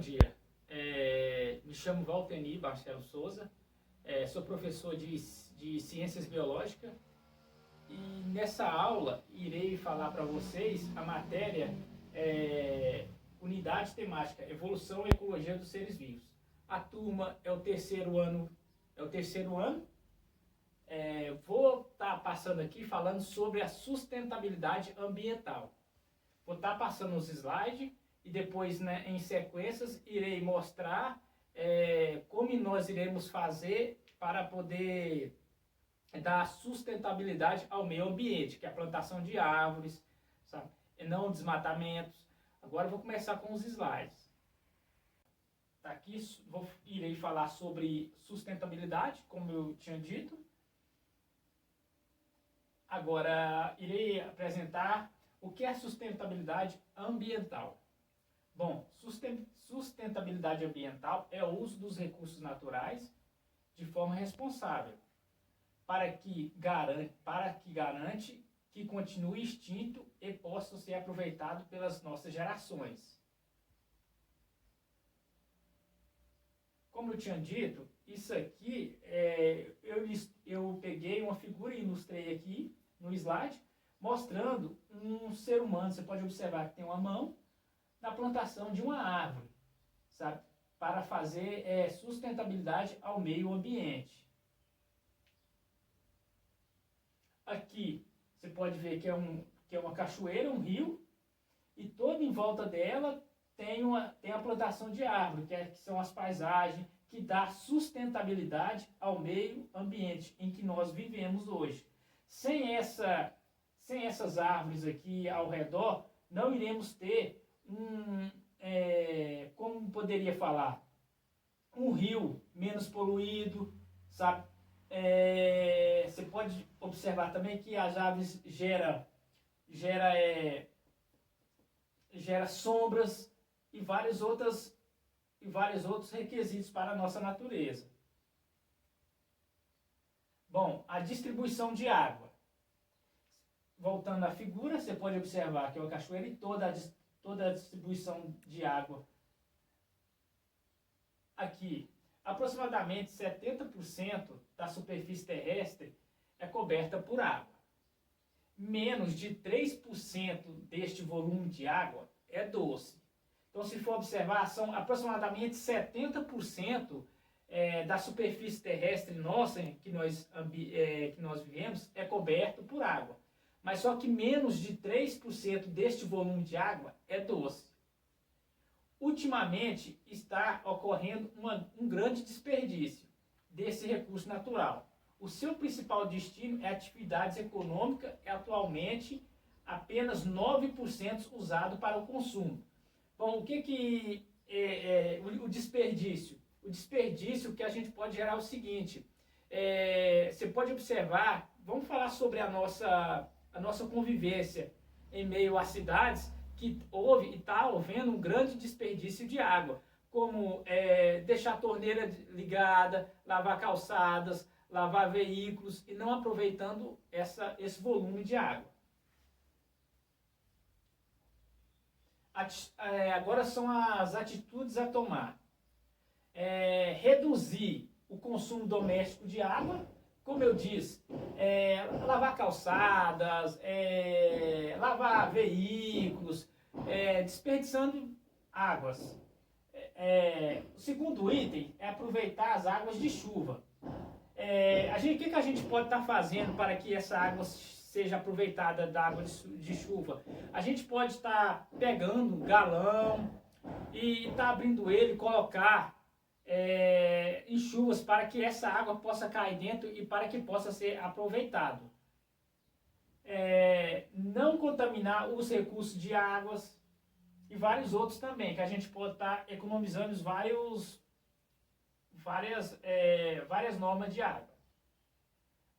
dia. Me chamo Valteni Barcelo Souza, sou professor de Ciências Biológicas e nessa aula irei falar para vocês a matéria Unidade Temática, Evolução e Ecologia dos Seres Vivos. A turma é o terceiro ano. Vou estar passando aqui falando sobre a sustentabilidade ambiental. Vou estar passando os slides e depois, né, em sequências, irei mostrar como nós iremos fazer para poder dar sustentabilidade ao meio ambiente, que é a plantação de árvores, sabe? E não desmatamentos. Agora eu vou começar com os slides. Tá aqui, irei falar sobre sustentabilidade, como eu tinha dito. Agora irei apresentar o que é sustentabilidade ambiental. Bom, sustentabilidade ambiental é o uso dos recursos naturais de forma responsável, para que garante que continue extinto e possa ser aproveitado pelas nossas gerações. Como eu tinha dito, isso aqui, eu peguei uma figura e ilustrei aqui no slide, mostrando um ser humano. Você pode observar que tem uma mão na plantação de uma árvore, sabe? Para fazer sustentabilidade ao meio ambiente. Aqui você pode ver que é uma cachoeira, um rio, e toda em volta dela tem a plantação de árvore, que são as paisagens, que dá sustentabilidade ao meio ambiente em que nós vivemos hoje. Sem essas árvores aqui ao redor, não iremos ter como poderia falar, um rio menos poluído, sabe? Você pode observar também que as árvores gera sombras e vários outros requisitos para a nossa natureza. Bom, a distribuição de água. Voltando à figura, você pode observar que é uma cachoeira e toda a distribuição de água. Aqui, aproximadamente 70% da superfície terrestre é coberta por água. Menos de 3% deste volume de água é doce. Então, se for observar, são aproximadamente 70% da superfície terrestre nossa, que nós vivemos, é coberto por água. Mas só que menos de 3% deste volume de água é doce. Ultimamente está ocorrendo um grande desperdício desse recurso natural. O seu principal destino é atividades econômicas, atualmente apenas 9% usado para o consumo. Bom, o que é o desperdício? O desperdício que a gente pode gerar é o seguinte, você pode observar, vamos falar sobre a nossa convivência em meio às cidades, que houve e está havendo um grande desperdício de água, como deixar a torneira ligada, lavar calçadas, lavar veículos e não aproveitando esse volume de água. Agora são as atitudes a tomar. Reduzir o consumo doméstico de água, como eu disse, lavar calçadas, lavar veículos, desperdiçando águas. O segundo item é aproveitar as águas de chuva. O que a gente pode estar fazendo para que essa água seja aproveitada da água de chuva? A gente pode estar pegando um galão e estar abrindo ele, colocar em chuvas para que essa água possa cair dentro e para que possa ser aproveitado. Não contaminar os recursos de águas e vários outros também, que a gente pode estar economizando várias normas de água.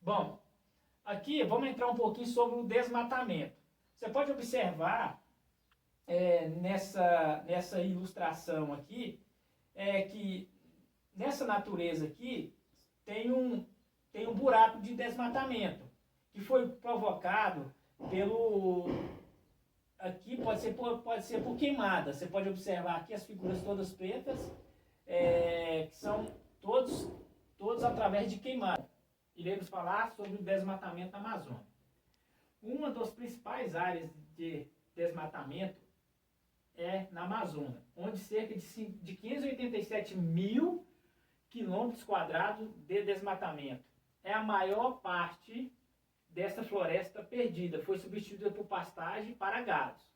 Bom, aqui vamos entrar um pouquinho sobre o desmatamento. Você pode observar nessa ilustração aqui, que nessa natureza aqui tem um buraco de desmatamento que foi provocado aqui pode ser por queimada. Você pode observar aqui as figuras todas pretas, que são todos através de queimada. Iremos falar sobre o desmatamento na Amazônia. Uma das principais áreas de desmatamento é na Amazônia, onde cerca de 587 mil quilômetros quadrados de desmatamento. É a maior parte dessa floresta perdida, foi substituída por pastagem para gados.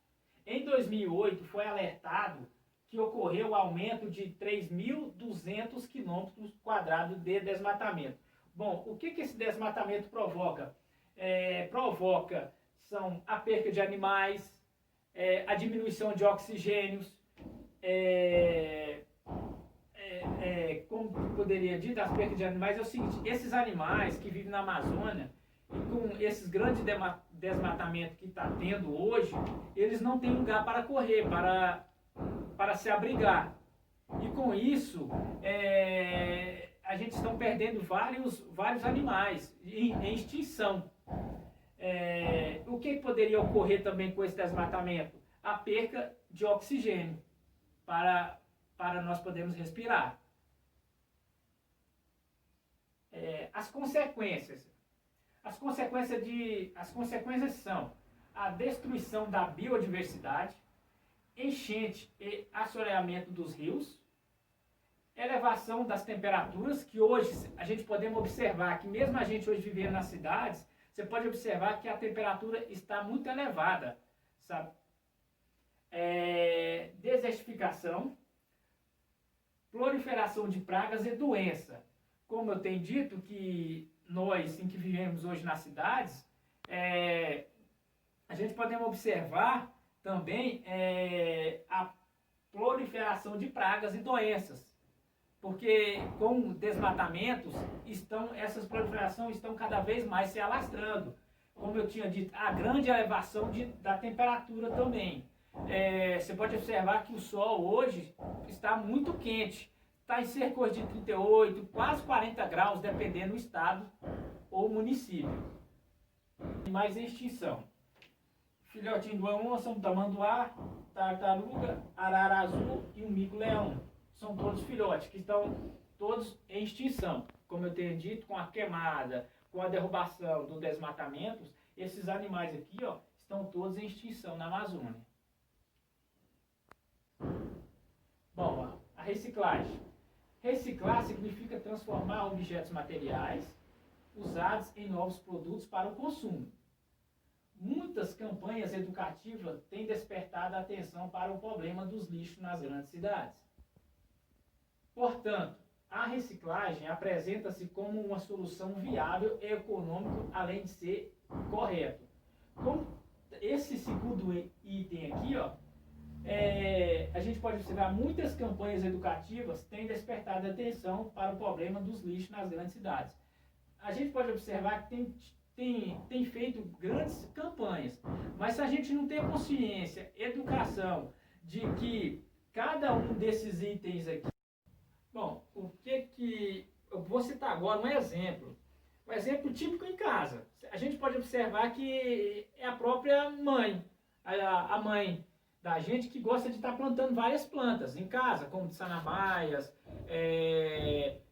Em 2008 foi alertado que ocorreu o aumento de 3.200 quilômetros quadrados de desmatamento. Bom, o que esse desmatamento provoca? São a perca de animais, a diminuição de oxigênios, como poderia dizer, as percas de animais é o seguinte: esses animais que vivem na Amazônia, e com esses grandes desmatamentos que está tendo hoje, eles não têm lugar para correr, para se abrigar. E com isso, a gente está perdendo vários animais em extinção. O que poderia ocorrer também com esse desmatamento? A perca de oxigênio para nós podermos respirar. As consequências são a destruição da biodiversidade, enchente e assoreamento dos rios, elevação das temperaturas, que hoje a gente podemos observar que mesmo a gente hoje vivendo nas cidades, você pode observar que a temperatura está muito elevada, sabe? Desertificação, proliferação de pragas e doença. Como eu tenho dito, que nós, em que vivemos hoje nas cidades, a gente podemos observar também a proliferação de pragas e doenças. Porque com desmatamentos, essas proliferações estão cada vez mais se alastrando. Como eu tinha dito, a grande elevação da temperatura também. Você pode observar que o sol hoje está muito quente. Está em cerca de 38, quase 40 graus, dependendo do estado ou município. Mais em extinção. Filhotinho do onça, um tamanduá, tartaruga, arara azul e um mico-leão. São todos filhotes que estão todos em extinção. Como eu tenho dito, com a queimada, com a derrubação dos desmatamentos, esses animais aqui, estão todos em extinção na Amazônia. Bom, a reciclagem. Reciclar significa transformar objetos materiais usados em novos produtos para o consumo. Muitas campanhas educativas têm despertado a atenção para o problema dos lixos nas grandes cidades. Portanto, a reciclagem apresenta-se como uma solução viável e econômica, além de ser correto. Com esse segundo item aqui, a gente pode observar muitas campanhas educativas têm despertado a atenção para o problema dos lixos nas grandes cidades. A gente pode observar que tem feito grandes campanhas, mas se a gente não tem consciência, educação, de que cada um desses itens aqui... Bom, eu vou citar agora um exemplo típico em casa. A gente pode observar que é a própria mãe, a mãe da gente que gosta de estar plantando várias plantas em casa, como de sanabaias,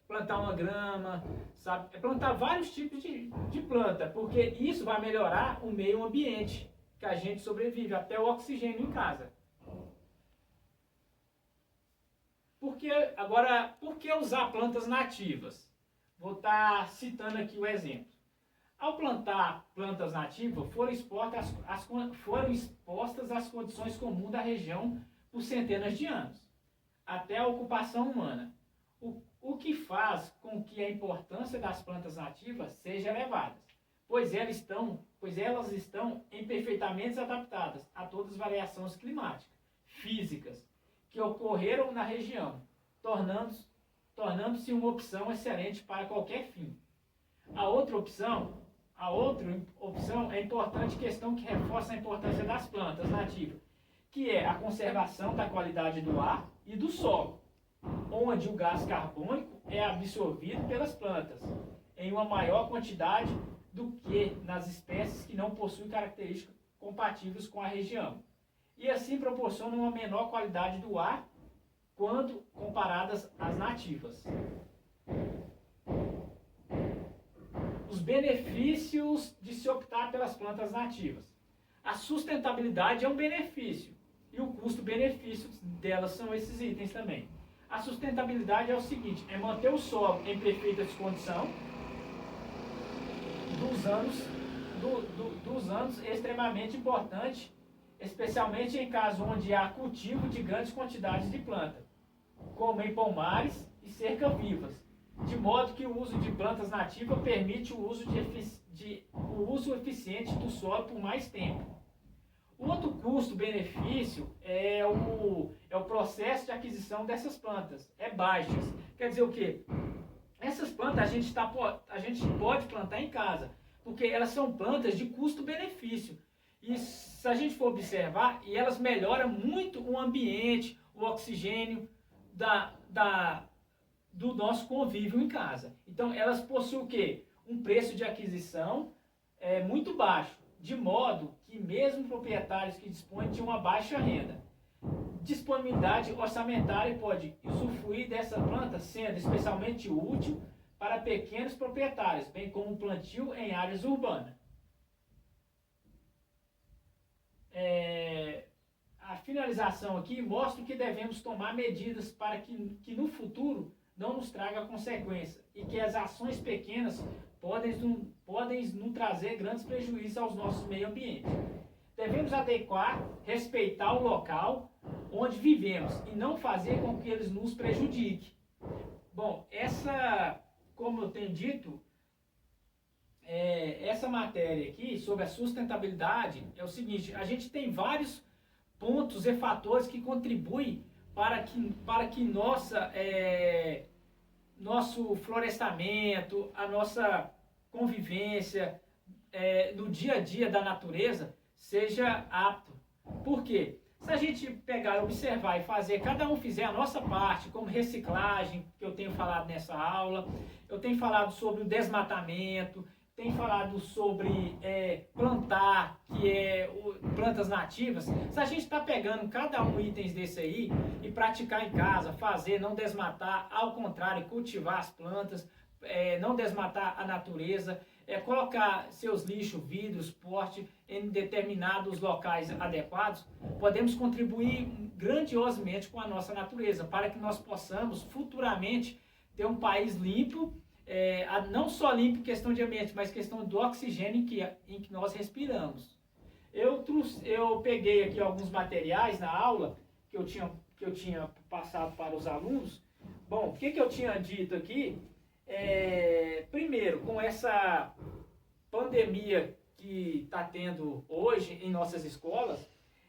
plantar uma grama, sabe? Plantar vários tipos de planta, porque isso vai melhorar o meio ambiente que a gente sobrevive, até o oxigênio em casa. Por que usar plantas nativas? Vou estar citando aqui o exemplo. Ao plantar plantas nativas, foram expostas às condições comuns da região por centenas de anos, até a ocupação humana, o que faz com que a importância das plantas nativas seja elevada, pois elas estão imperfeitamente adaptadas a todas as variações climáticas, físicas, que ocorreram na região, tornando-se uma opção excelente para qualquer fim. A outra opção é a importante questão que reforça a importância das plantas nativas, que é a conservação da qualidade do ar e do solo, onde o gás carbônico é absorvido pelas plantas em uma maior quantidade do que nas espécies que não possuem características compatíveis com a região. e assim proporcionam uma menor qualidade do ar quando comparadas às nativas. Os benefícios de se optar pelas plantas nativas. A sustentabilidade é um benefício e o custo-benefício delas são esses itens também. A sustentabilidade é o seguinte, é manter o solo em perfeita condição dos anos é extremamente importante, especialmente em casos onde há cultivo de grandes quantidades de planta, como em pomares e cerca-vivas, de modo que o uso de plantas nativas permite o uso eficiente do solo por mais tempo. O outro custo-benefício é o processo de aquisição dessas plantas, é baixas. Quer dizer o quê? Essas plantas a gente pode plantar em casa, porque elas são plantas de custo-benefício. E se a gente for observar, e elas melhoram muito o ambiente, o oxigênio do nosso convívio em casa. Então elas possuem o quê? Um preço de aquisição muito baixo, de modo que mesmo proprietários que dispõem de uma baixa renda, disponibilidade orçamentária pode usufruir dessa planta, sendo especialmente útil para pequenos proprietários, bem como plantio em áreas urbanas. A finalização aqui mostra que devemos tomar medidas para que no futuro não nos traga consequência e que as ações pequenas podem nos trazer grandes prejuízos aos nossos meio ambiente. Devemos adequar, respeitar o local onde vivemos e não fazer com que eles nos prejudiquem. Bom, como eu tenho dito, essa matéria aqui sobre a sustentabilidade é o seguinte: a gente tem vários pontos e fatores que contribuem para que nosso florestamento, a nossa convivência no dia a dia da natureza seja apto. Por quê? Se a gente pegar, observar e fazer, cada um fizer a nossa parte, como reciclagem, que eu tenho falado nessa aula, eu tenho falado sobre o desmatamento, tenho falado sobre plantar, que é plantas nativas. Se a gente está pegando cada um itens desse aí e praticar em casa, fazer, não desmatar, ao contrário, cultivar as plantas, não desmatar a natureza, colocar seus lixos, vidros, porte em determinados locais adequados, podemos contribuir grandiosamente com a nossa natureza, para que nós possamos futuramente ter um país limpo, não só limpo em questão de ambiente, mas questão do oxigênio em que nós respiramos. Eu peguei aqui alguns materiais na aula que eu tinha passado para os alunos. Bom, o que eu tinha dito aqui? Primeiro, com essa pandemia que está tendo hoje em nossas escolas,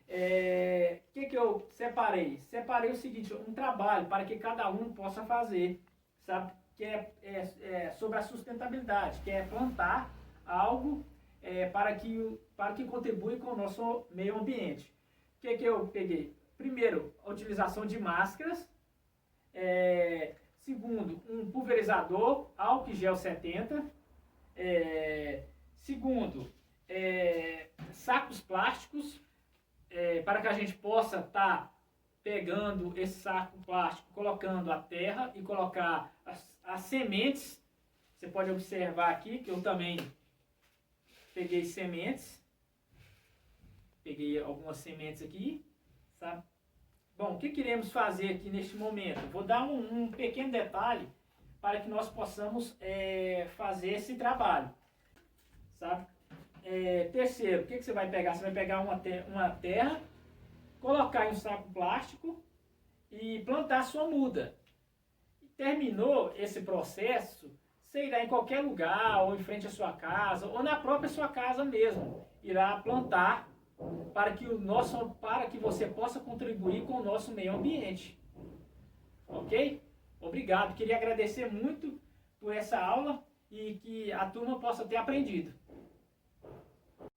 o que eu separei? Separei o seguinte, um trabalho para que cada um possa fazer, sabe? Que é sobre a sustentabilidade, que é plantar algo para que contribui com o nosso meio ambiente. O que eu peguei? Primeiro, a utilização de máscaras. Segundo, um pulverizador, álcool gel 70. Segundo, sacos plásticos, para que a gente possa estar pegando esse saco plástico, colocando a terra e colocar as sementes. Você pode observar aqui que eu também peguei sementes. Peguei algumas sementes aqui, sabe? Bom, o que queremos fazer aqui neste momento? Vou dar um pequeno detalhe para que nós possamos fazer esse trabalho, sabe? Terceiro, o que você vai pegar? Você vai pegar uma terra, colocar em um saco plástico e plantar a sua muda. Terminou esse processo, você irá em qualquer lugar, ou em frente à sua casa, ou na própria sua casa mesmo, irá plantar para que você possa contribuir com o nosso meio ambiente. Ok? Obrigado. Queria agradecer muito por essa aula e que a turma possa ter aprendido.